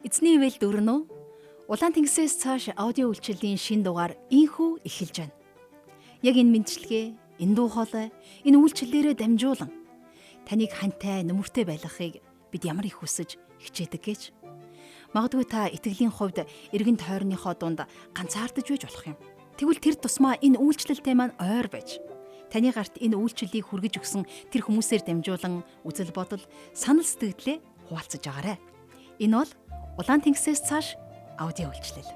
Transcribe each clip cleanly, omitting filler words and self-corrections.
Эзний ивэл дөрнө. Улаан тэнгисээс цааш аудио үйлчлийн шин дугаар инхүү эхэлж байна. Яг энэ мэдлэгээ, энэ дуу хоолой, энэ үйлчлэлээрээ дамжуулан таныг хантай, нүмертэй байлгахыг бид ямар их хүсэж хичээдэг гэж. Магадгүй та итгэлийн хувьд эргэн тойрныхоо дунд ганцаардаж байж болох юм. Тэгвэл тэр тусмаа энэ үйлчлэлтэй маань ойр байж таны гарт энэ үйлчлэлийг хүргэж өгсөн тэр хүмүүсээр дамжуулан үзэл бодол, санал сэтгэлдээ хуваалцаж агаарай. Энэ бол Улаан тэнгисээс цааш аудио үйлчлэл.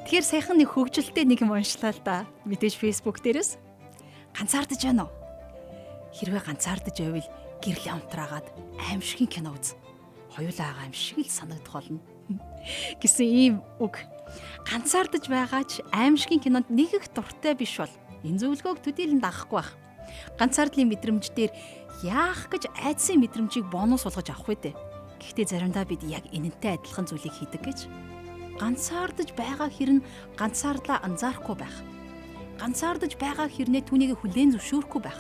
Тэгэхээр саяхан нэг хөгжилтэй нэг юм уншлаа л да. Мэдээж Facebook дээрээс ганцаардаж байна уу? Хэрвээ ганцаардаж байвал гэрлийн унтраагаад аимшигын кино үз. Хоёулаа аимшиг л санагдах болно гэсэн ийм үг. Ганцаардаж байгаа ч аимшигын кинонд нэг их дуртай биш бол энэ зөвлөгөөг төдийлөн дагахгүй байх. Ганцаардлын мэдрэмж дээр яах гэж айдсан мэдрэмжийг бонус болгож авах үү? Гэхдээ заримдаа бид яг энэнтэй адилхан зүйлийг хийдэг гэж. Ганцаардаж байгаа хэрн ганцаардлаа анзаарахгүй байх. Ганцаардаж байгаа хэрнээ түүнийг хүлээн зөвшөөрөхгүй байх.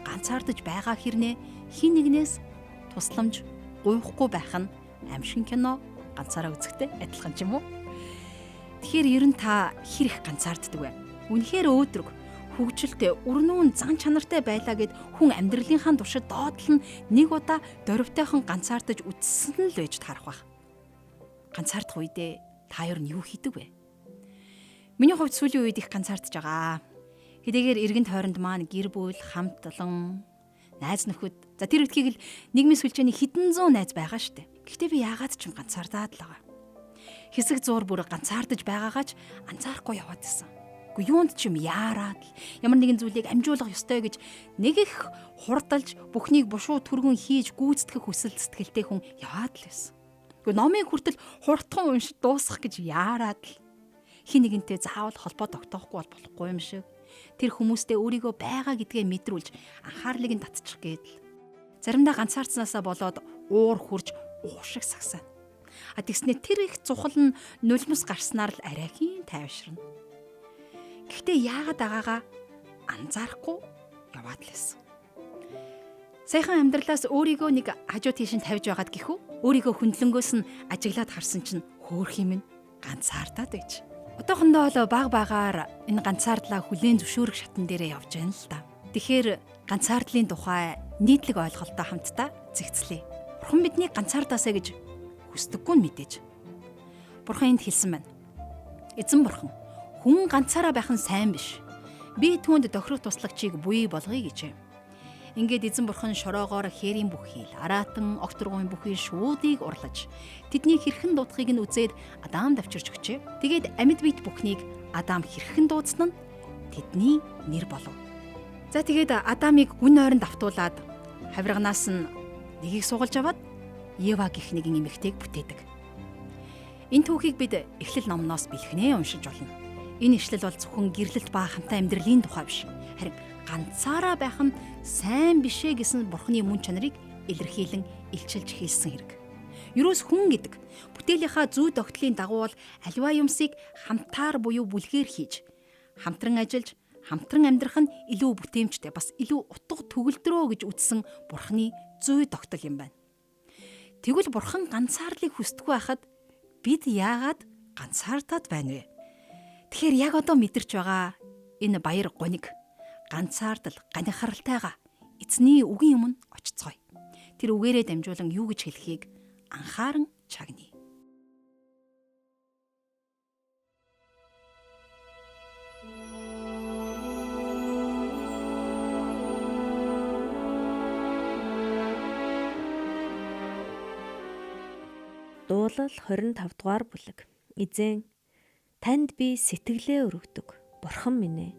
Ганцаардаж байгаа хэрнээ хин нэгнээс тусламж гуйхгүй байх нь аимшиг кино ганцаараа үзэхтэй адилхан ч юм уу? Тэгэхээр ер нь та хэр их ганцаарддаг вэ? Үнэхээр өөдрөг, хөгжилтэй, өрнүүн зан чанартай байлаа гэд хүн амьдралынхаа туршид доотлол нь нэг удаа дөрвтойхон ганцаардаж үтсэн л байж таарах байх. Ганцаардах үедээ та ер нь юу хийдэг вэ? Миний хувьд сүүлийн үед их ганцаардж байгаа. Хэдийгээр эргэн тойронд маань гэр бүл, хамтлан, найз нөхөд, за тэр үтгийг л нийгмийн сүлжээний хэдэн зуун найз байгаа штэ. Гэхдээ би яагаад ч юм ганцаардаад л байгаа. Хэсэг зуур бүр ганцаардаж байгаагаач анзаарахгүй яваад исэн. Гэхдээ юунд ч юм яараад л ямар нэгэн зүйлийг амжуулах ёстой гэж нэг их хурдалж бүхнийг бушуу түргэн хийж гүйцэтгэх хүсэл сэтгэлтэй хүн яваад л байсан. Гэхдээ номыг хүртэл хурдхан уншиж дуусгах гэж яараад л хин нэгэнтэй заавал холбоо тогтоохгүй бол болохгүй юм шиг. Тэр хүмүүстэй өөрийгөө байгаа гэдгээ мэдрүүлж анхаарлыг нь татчих гээд л. Заримдаа ганцаардсаасаа болоод уур хурж уушиг сагсаа. Тэгснэ тэр их цухал нь нулимс гарснаар л арайхийн тайвширна. Гэхдээ яагаад агаагаа анзаарахгүй яваад л байсан. Саяхан амьдралаас өөрийгөө нэг хажуу тийш нь тавьж байгаад гэхүү өөрийгөө хөндлөнгөөс нь ажиглаад харсан чинь хөөх юм нь ганцаардаад байж. Одоохондоо л баг багаар энэ ганцаардлаа хүлээн зөвшөөрөх шатн дээрээ явж байна л да. Тэгэхээр ганцаардлын тухай нийтлэг ойлголттой хамтдаа зэгцлэе. Бурхан биднийг ганцаардаасаа гэж хүсдэггүй нь мэдээж. Бурхан энд хэлсэн байна. Эзэн бурхан хүн ганцаараа байх нь сайн биш. Би түүнд тохирох туслагчийг буй болгоё гэжээ. Ингээд эзэн бурхан шороогоор хээрийн бүхий, араатан, окторгуйн бүхий шуудыг урлаж тэдний хэрхэн дуудахыг нь үзээд Адам давчирч өгчээ. Тэгээд амьд биет бүхнийг Адам хэрхэн дуудсан нь тэдний нэр болов. За тэгээд Адамыг гүн ойронд автуулаад хавирганаас нь нэгийг сугалж аваад Ева гэх нэгэн эмэгтэйг бүтээдэг. Энэ түүхийг бид Эхлэл номноос бэлхнээ уншиж болно. Энэ ишлэл бол зөвхөн гэрлэлт ба хамтаа амьдралын тухай биш. Харин ганцаараа байх нь сайн бишээ гэсэн Бурханы мөн чанарыг илэрхийлэн илчилж хэлсэн хэрэг. Юурээс хүн гэдэг бүтээлийнхаа зүй тогтлын дагуу бол аливаа юмсыг хамтаар буюу бүлгээр хийж, хамтран ажиллаж, хамтран амьдрах нь илүү бүтээмжтэй, бас илүү утга төгөлдрөө гэж үзсэн Бурханы зүй тогтол юм байна. Тэгвэл бурхан ганцаарлыг хүсдэггүй байхад бид яагаад ганцаардаад байна вэ? Тэгэхээр яг одоо мэдэрч байгаа энэ баяр гоник ганцаардал, ганихаралтайгаа эзний үгийн өмнө очицгоё. Тэр үгээрээ дамжуулан юу гэж хэлхийг анхааран чагнаа. Дуулал 25 дугаар бүлэг. Эзэн танд би сэтгэлээ өргөдөг. Бурхан минь ээ,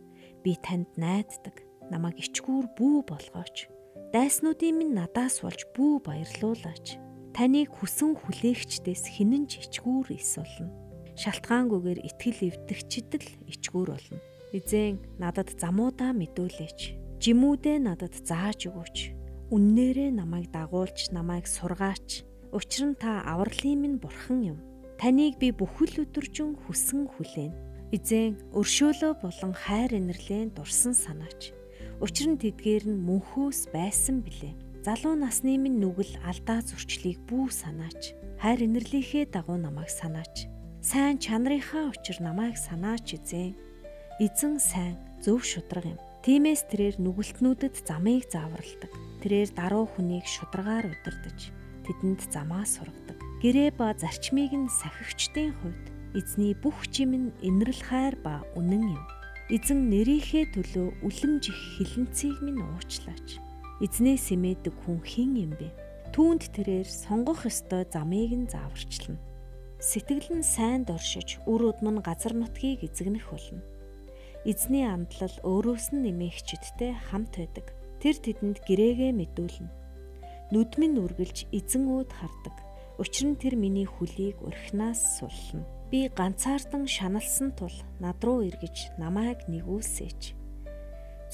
би танд найддаг. Намайг ичгүүр бүү болгооч. Дайснуудын минь надаас болж бүү баярлуулаач. Таныг хүсэн хүлээгчдээс хинэн ч ичгүүр ис болно. Шалтгаангүйгээр итгэл эвдэгчдэд л ичгүүр болно. Эзэн надад замуудаа мэдүүлээч. Жимүүдээ надад зааж өгөөч. Үннээрээ намайг дагуулж, намайг сургаач. Учир нь та авралын минь бурхан юм. Таныг би бүхэл өдөржин хүсэн хүлээн. Эзэн өршөөлөө болон хайр инэрлэн дурсан санаач. Учир нь тэдгээр нь мөнхөөс байсан билээ. Залуу насны минь нүгэл алдаа зурчлыг бүү санаач. хайр инэрлийнхээ дагуу намайг санаач. Сайн чанарынхаа учир намайг санаач эзэн. Эзэн сайн, зөв шударга юм. Тиймээс тэрээр нүгэлтнүүдэд замыг зааварладаг. Тэрээр даруй хүнийг шударгаар удирдах. Тэдэнд замаа сургадаг. Гэрээ ба зарчмыг нь сахигчдын хувьд эзний бүх жим нь инэрл хайр ба үнэн юм. Эзэн нэрийнхээ төлөө үлэмж их хилэнцгийг минь уучлаач. Эзнээс эмээдэг хүн хэн юм бэ? Түүнд тэрээр сонгох ёстой замыг нь зааварчлана. Сэтгэл нь сайн доршиж, үр удам нь газар нутгийг эзэгнэх болно. Эзний амдлал өөрөөс нь нэмэгчдтэй хамт байдаг. Тэр тэдэнд гэрээгээ мэдүүлнэ. Нүдмэн үргэлж эзэн өөд хардаг. Учир нь тэр миний хөлийг урхинаас суллана. Би ганцаардан шаналсан тул над руу эргэж намайг нэгүүлсээч.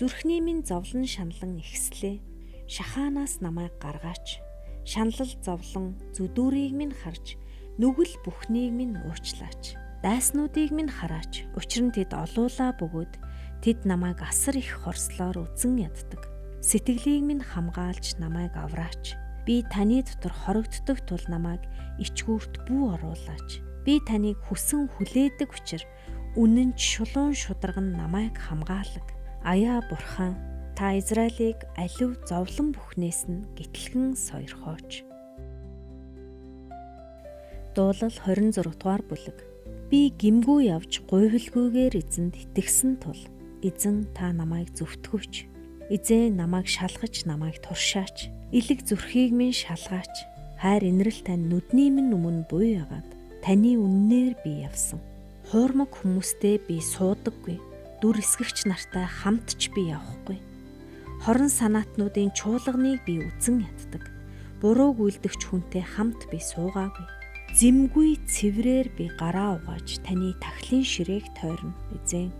Зүрхний минь зовлон шаналан ихслээ. Шахаанаас намайг гаргаач. Шаналл зовлон зүдүүрийг минь харж, нүгэл бүхнийг минь уучлаач. Дайснуудыг минь хараач. Учир нь тэд олуулаа бөгөөд тэд намайг асар их хорслоор үзэн яддаг. Сэтгэлийг минь хамгаалж намайг авраач. Би таны дотор хорогддог тул намайг ичгүүрт бүү оруулаач. Би таныг хүсэн хүлээдэг учир үнэн ч шулуун шударга нь намайг хамгаалаг. Аяа бурхан, та Израилийг алив зовлон бүхнээс нь гитлхэн сойрхооч. Дуулал 26 дугаар бүлэг. Би гимгүү явж гуйвалгүйгээр эзэнд итгэсэн тул эзэн та намайг зөвтгөөч. Эзэн намайг шалгаж намайг туршаач. Илэг зүрхийг минь шалгаач. Хайр инрэл тань нүдний минь өмнө буй ягаад таны үннээр би явсан. Хуурмаг хүмүүстэй би суудаггүй. Дүр эсгэгч нартай хамт ч би явахгүй. Хорон санаатнуудын чуулганыг би үзэн яддаг. Бурууг үйлдэгч хүнтэй хамт би суугаагүй. Зэмгүй цэврээр би гараа угааж таны тахлын ширээг тойрно эзэн.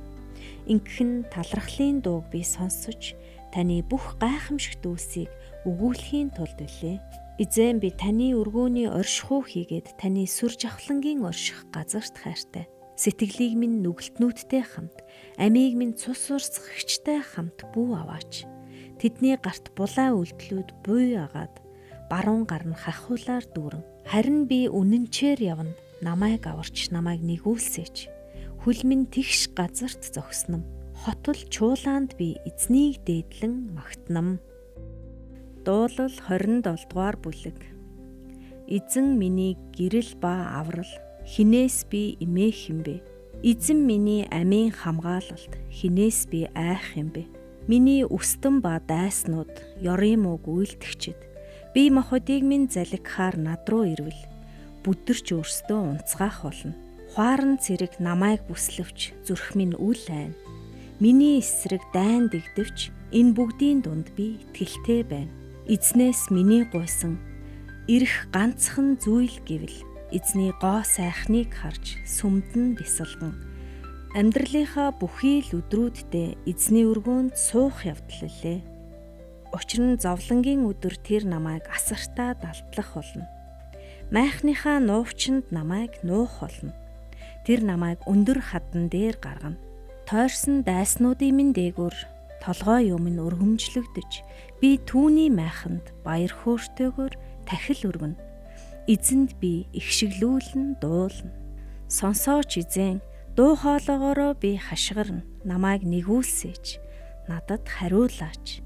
Ингэхэн талархлын дууг би сонсож таны бүх гайхамшигт үйлсийг өгүүлэхийн тулд билээ. Эзэн би таны өргөөний оршихуу хийгээд таны сүр жавхлангийн орших газарт хайртай. Сэтгэлийг минь нүгэлтнүүдтэй хамт, амийг минь цус урсгагчтай хамт бүү аваач. Тэдний гарт булаа үйлдэлүүд буй агаад баруун гар нь хахуулаар дүүрэн. Харин би үнэнчээр явна. Намайг аварч намайг нэгүүлсээч. Хөл минь тэгш газарт зогсном. Хотол чуулаанд би эзнийг дээдлэн магтнам. Дуулал 27 дугаар бүлэг. Эзэн миний гэрэл ба аврал, хинээс би эмээх юм бэ? Эзэн миний амийн хамгаалалт, хинээс би айх юм бэ? Миний үстэн ба дайснууд, ёрын мууг үйлдэгчэд, би махуудыг минь залгихаар над руу ирвэл, бүдэрч өөрсдөө унцгаах болно. Хуаран цэрэг намайг бүслэвч, зүрх минь үл айна. Миний эсрэг дайн дэгдэвч, энэ бүгдийн дунд би итгэлтэй байна. Эзнээс миний гуйсан ирэх ганцхан зүйл гэвэл эзний гоо сайхныг харж сүмдэн бясалган амьдралынхаа бүхий л өдрүүддээ эзний өргөөнд суух явдал лээ. Учир нь зовлонгийн өдөр тэр намайг асартаа далдлах болно. Майхныхаа нуувчинд намайг нуух болно. Тэр намайг өндөр хадан дээр гаргана. Тойрсон дайснуудын минь дээгүүр толгой юм нь өргөмжлөгдөж би түүний майханд баяр хөөртэйгээр тахил өргөнө. Эзэнд би ихшиглүүлэн дуулна. Сонсооч эзэн, дуу хоолоогоороо би хашгирна. Намайг нэгүүлсээч. Надад хариулаач.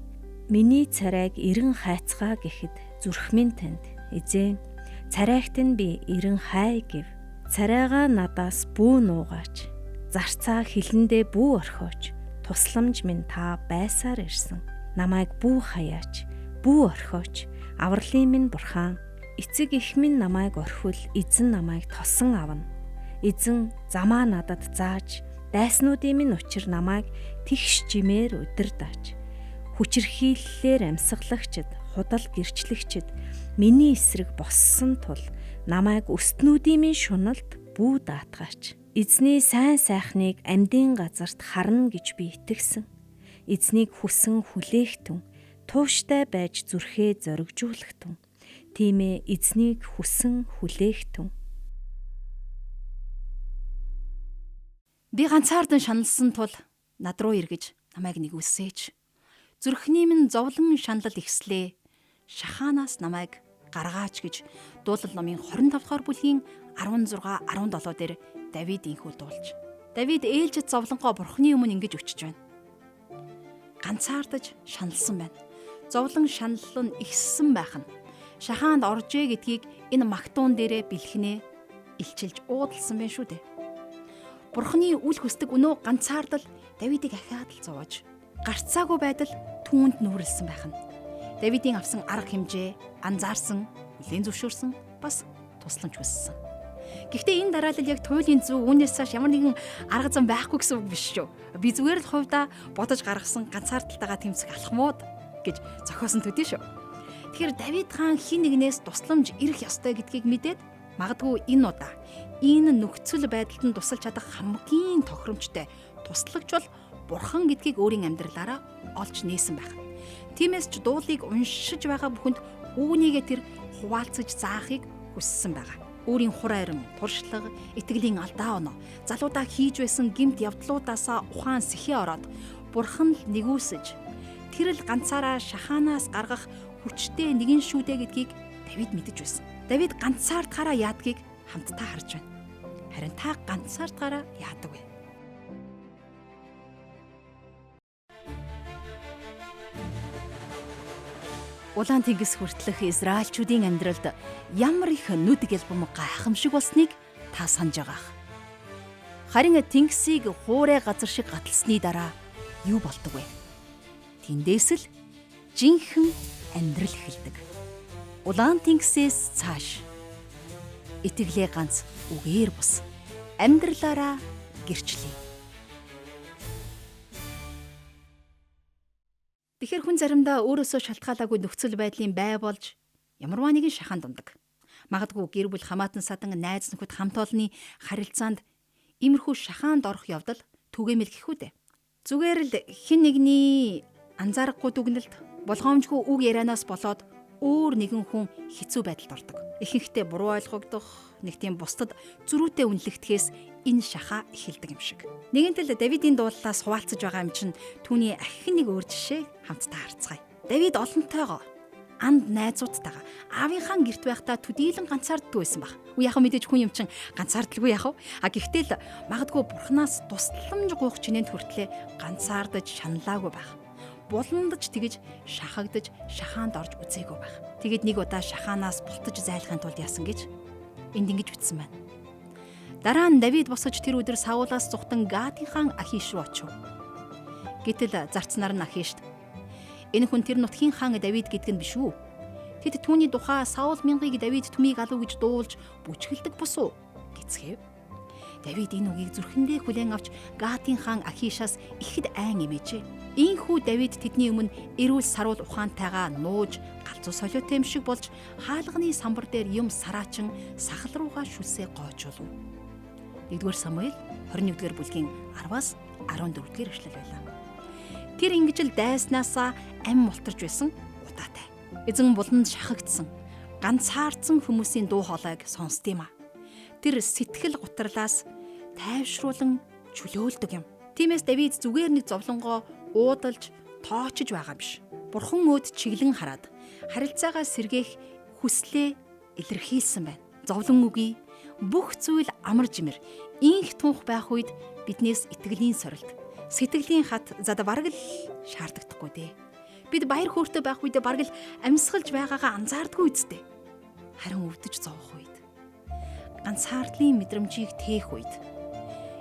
Миний царайг эрен хайцгаа гэхэд зүрх минь танд эзэн, царайгт нь би эрен хай гэв. Царайгаа надаас бүү нуугаач. Зарцаа хилэндээ бүү орхиоч. Тусламж минь та байсаар ирсэн. Намайг бүү хаяач, бүү орхиоч. Авралын минь бурхан, эцэг их минь намайг орхивол эзэн намайг тосон авна. Эзэн замаа надад зааж, дайснуудын минь учир намайг тэгш жимээр удирдаач. Хүчирхийллээр амьсгалагчд, худал гэрчлэгчд миний эсрэг боссон тул намайг өстнүүдийн минь шуналд бүү даатгаач. Эзний сайн сайхныг амьдын газарт харна гэж би итгэсэн. Эзнийг хүсэн хүлээхтэн, тууштай байж зүрхээ зоригжуулахтэн. Тиймээ эзнийг хүсэн хүлээхтэн. Би ганцаардан шаналсан тул над руу эргэж намайг нэгүүлсээч. Зүрхний минь зовлон шаналл ихслээ. Шахаанаас намайг гаргаач гэж дуулал номын 25 дугаар бүлгийн 16, 17 дээр Давид инхүү дуулж. Давид ээлжид зовлонгоо Бурхны өмнө ингэж өчөж байна. Ганцаардаж шаналсан байна. Зовлон шанал нь ихссэн байх нь шахаанд оржээ гэдгийг энэ магтуун дээрээ бэлхнээ илчилж уудалсан байна шүү дээ. Бурхны үл хөстөг өнөө ганцаардал Давидыг ахиад л зовоож гарцаагүй байдал түүнд нүүрлсэн байх нь. Давидын авсан арга хэмжээ, анзаарсан, хүлээн зөвшөөрсөн, бас тусламж хүссэн. Гэхдээ энэ дараалал яг туйлын зөв үүнээс цааш ямар нэгэн арга зам байхгүй гэсэн үг биш шүү. Би зүгээр л хувьдаа бодож гаргасан ганцаардалтайгаа тэмцэх алхмууд гэж зохиосон төдий шүү. Тэгэхээр Давид хаан хин нэгнээс тусламж ирэх ёстой гэдгийг мэдээд магадгүй энэ удаа энэ нөхцөл байдалд нь тусалж чадах хамгийн тохиромжтой туслагч бол Бурхан гэдгийг өөрийн амьдралаараа олж нээсэн байх. Тиймээс ч дуулыг уншиж байгаа бүхэнд үүнийгээ тэр хуваалцаж заахыг хүссэн байгаа. Өөрийн хур айран, туршлага, итгэлийн алдаа оноо, залуудаа хийж байсан гэмт явдлуудаасаа ухаан сэхээ ороод Бурхан л нэгүсэж тэр л ганцаараа шахаанаас гаргах хүчтэй нэгэн шүү дээ гэдгийг Давид мэдэж байсан. Давид ганцаардахаараа яадгийг хамтдаа харж байна. Харин та ганцаардахаараа яадаг вэ? Улаан тэнгис хүртэлх Израильчүүдийн амьдралд ямар их нүд гэлбэм гайхамшиг болсныг та санаж байгаах. Харин тэнгисийг хуурай газар шиг гаталсны дараа юу болдог вэ? Тэндээс л жинхэнэ амьдрал эхэлдэг. Улаан тэнгисээс цааш итгэлээ ганц үгээр бус амьдралаараа гэрчлэе. Тэгэхээр хүн заримдаа өөрөөсөө шалтгаалаагүй нөхцөл байдлын бай болж ямарваа нэгэн шахаанд ундаг. Магадгүй гэр бүл хамаатан садан найз нөхөд хамт олонны харилцаанд иймэрхүү шахаанд орох явдал түгээмэл гэхүү дээ. Зүгээр л хэн нэгний анзаарахгүй дүгнэлт, болгоомжгүй үг ярианаас болоод өөр нэгэн хүн хэцүү байдалд ордог. Ихэнхдээ буруу ойлгогдох, нэг тийм бусдад зөрүүтэй үнэлэгдэхээс энэ шахаа эхэлдэг юм шиг. Нэгэнт л Давидын дуулаас хуваалцаж байгаа юм чинь түүний ахин нэг өөр жишээ хамтдаа харцгаая. Давид олонтойгоо анд найзуудтайгаа аавынхаа гэрт байхдаа төдийлөн ганцаарддаг байсан баг. Яг мэдээж хүн юм чинь ганцаардалгүй яах вэ? Гэхдээ л магадгүй Бурханаас тусламж гуйх чинээнд хүртлээ ганцаардаж шаналаагүй байх. Буландаж тэгэж шахагдаж шахаанд орж үзээгүй байх. Тэгэд нэг удаа шахаанаас бултаж зайлахын тулд яасан гэж энд ингэж бичсэн байна. Дараа нь Давид босож тэр өдөр Саулаас зүхтэн Гатын хаан Ахиш руу очив. Гэтэл зарцнаар нь Ахишд энэ хүн тэр нутгийн хаан Давид гэдэг нь биш үү? Тэд түүний тухай Саул мянгаыг Давид түмийг алуу гэж дуулж бүжгэлдэг бус уу гэцгээв. Давид энэ үгийг зүрхэндээ хүлээн авч Гатын хаан Ахишаас ихэд айн эмээжээ. Ийхүү Давид тэдний өмнө эрүүл саруул ухаантайгаа нууж галзуу солиотой юм шиг болж хаалганы самбар дээр юм сараачин сахал руугаа шүлсээ гоочулв. 1-р Самуэль 21-р бүлгийн 10-аас 14-р эшлэл байлаа. Тэр ингэж л дайснаасаа ам мултарч байсан удаатай. Эзэн буланд шахагдсан, ганцаардсан хүмүүсийн дуу хоолойг сонсд юм а. Тэр сэтгэл гутралаас тайвшруулан чөлөөлдөг юм. Тиймээс Давид зүгээр нэг зовлонгоо уудалж, тоочж байгаа биш. Бурхан өөд чиглэн хараад харилцаагаа сэргээх хүслээ илэрхийлсэн байна. Зовлон үгүй, бүх зүйл амар жимэр, инх тунх байх үед биднээс итгэлийн сорилт, сэтгэлийн хат зад бараг л шаардагдахгүй дээ. Бид баяр хөөртэй байх үед бараг л амьсгалж байгаагаа анзаардгүй үсттэй. Харин өвдөж зовох үед, ганцаардлын мэдрэмжийг тээх үед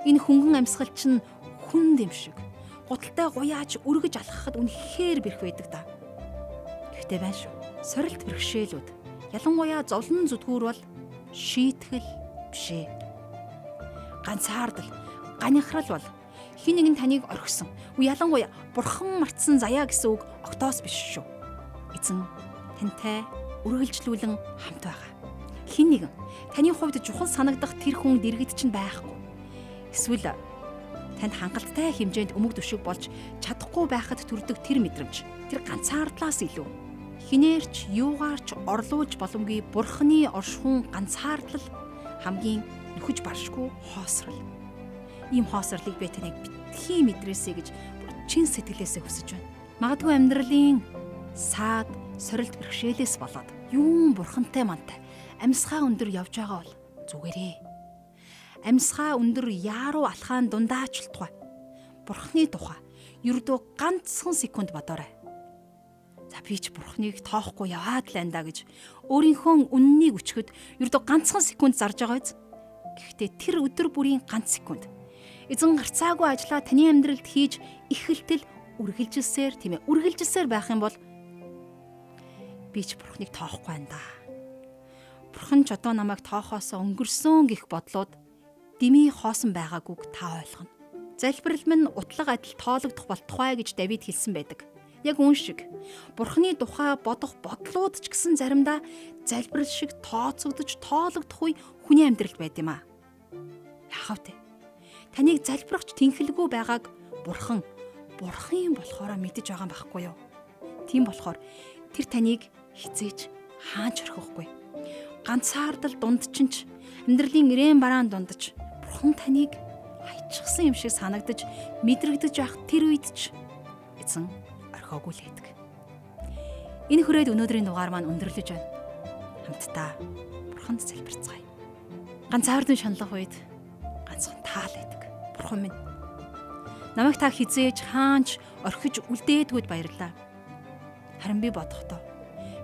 энэ хөнгөн амьсгал чинь хүн дэм шиг гуталтай гуяаж өргөж алхахад үнэхээр бэрх байдаг да. Гэхдээ байна шүү. Сорилт бэрхшээлүүд, ялангуяа зовлон зүдгүүр бол шийтгэл бишээ. Ганцаардал, ганихрал бол хин нэгэн таныг орхисон. Ялангуяа бурхан мартсан заяа гэсэн үг октоос биш шүү. Эзэн тантай үргэлжлүүлэн хамт байгаа. Хин нэгэн таны хувьд чухал санагдах тэр хүн дэргэд чинь байхгүй. Эсвэл танд хангалттай хэмжээнд өмг төшөг болж чадахгүй байхад төрдөг тэр мэдрэмж, тэр ганцаардлаас илүү хинээрч юугаарч орлуулж боломгүй бурханы оршихуун ганцаардлал хамгийн нөхөж баршгүй хоосрол. Ийм хоосрлыг би таныг битгий мэдрээсэй гэж чин сэтгэлээсээ хүсэж байна. Магадгүй амьдралын саад, сорилт бэрхшээлээс болоод Юун бурхантай мантай амьсгаа өндөр явж байгаа бол зүгээрээ. Амьсгаа өндөр яаруу алхаан дундаачлтугай. Бурхны тухай ердөө ганцхан секунд бодоорой. За би ч бурхныг тоохгүй яваад л андаа гэж өөрийнхөө үннийг өчгөд ердөө ганцхан секунд зарж байгаа биз. Гэхдээ тэр өдөр бүрийн ганц секунд эзэн гарцаагүй ажлаа таны амьдралд хийж ихэлтэл үргэлжилсээр байх юм бол би ч бурхныг тоохгүй андаа. Бурхан ч одоо намайг тоохоосоо өнгөрсөн гэх бодлоод дими хоосон байгаагүйг та ойлгоно. Залбирал минь утлаг адил тоологдох болтугай гэж Давид хэлсэн байдаг. Яг үн шиг Бурхны тухай бодох бодлууд ч гэсэн заримдаа залбирал шиг тооцогдож тоологдох үе хүний амьдралд байд юм аа. Яахав те? Таныг залбирахч тэнхэлгүй байгааг Бурхан болохоор мэдэж байгаа юм байхгүй юу? Тийм болохоор тэр таныг хизээж хаанч орхихгүй. Ганцаардал дундчинч амьдралын ирээн бараан дундч Бурхан таныг хайчихсан юм шиг санагдаж мэдрэгдэж явах тэр үед ч эзэн орхиогүй л байдаг. Энэ хүрээд өнөөдрийн дугаар маань өндөрлөж байна. Хамтдаа Бурханд залбирцгаая. Ганцаардан шаналх үед ганцхан таал байдаг. Бурхан минь, намайг та хизээж хаанч орхиж үлдээдгүйд баярлалаа. Харин би бодохдоо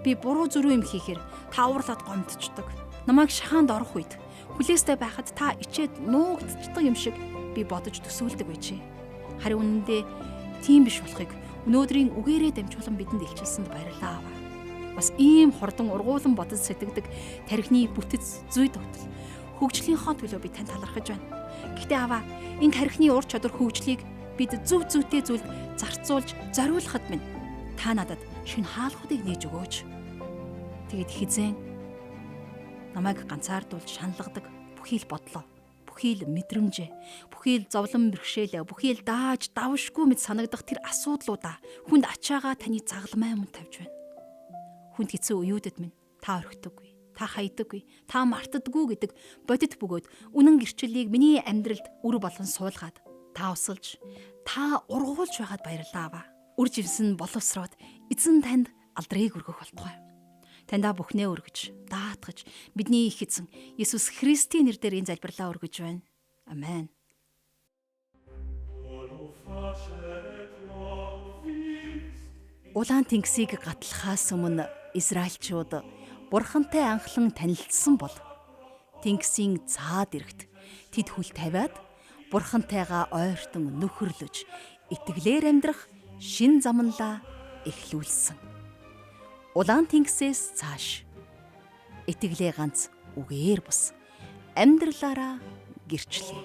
би буруу зөрүү юм хийхээр та уурлаад гомдчихдог. Намайг шахаанд орох үед хүлээстэй байхад та ичээд нуугдчихдаг юм шиг би бодож төсөөлдөг байжээ. Харин үнэндээ тийм биш болохыг өнөөдрийн үгээрээ дамжуулан бидэнд илчилсэнд баярлалаа. Бас ийм хурдан ургуулan бодож сэтгэдэг тархины бүтэц зүй тогтол хөгжлийнхоо төлөө би тань талархаж байна. Гэхдээ аваа энэ тархины ур чадвар хөгжлийг бид зөв зүйтэй зүйлд зарцуулж зориулахад минь та надад шинэ хаалхуудыг нээж өгөөч. Тэгэд хизэн намайг ганцаардуулж шаналгадаг бүхий л бодлоо, бүхий л мэдрэмжээ, бүхий л зовлон бэрхшээлээ, бүхий л дааж давшгүй мэд санагдах тэр асуудлуудаа хүнд ачаагаа таны загламай мөн тавьж байна. Хүнд хэцүү үеүүдэд минь та орхидоггүй, та хайдаггүй, та мартдаггүй гэдэг бодит бөгөөд үнэн гэрчлэлийг миний амьдралд үр болгон суулгаад та усалж, та ургуулж байгаад баярлалаа аваа. Үр живсэн боловсроод эзэн танд алдрыг өргөх болтугай. Таньда бүхнээ өргөж, даатгаж, бидний их эзэн Есүс Христийн нэрээр энэ залбирлаа өргөж байна. Амен. Улаан тэнгисийг гатлахаас өмнө Израильчууд Бурхантай анхлан танилцсан бол тэнгисийн цаад эрэгт тэд хүл тавиад Бурхантайгаа ойртон нөхөрлөж, итгэлээр амьдрах шин замнлаа эхлүүлсэн. Улаан тэнгисээс цааш итгэлээ ганц үгээр бус амьдралаараа гэрчлэе.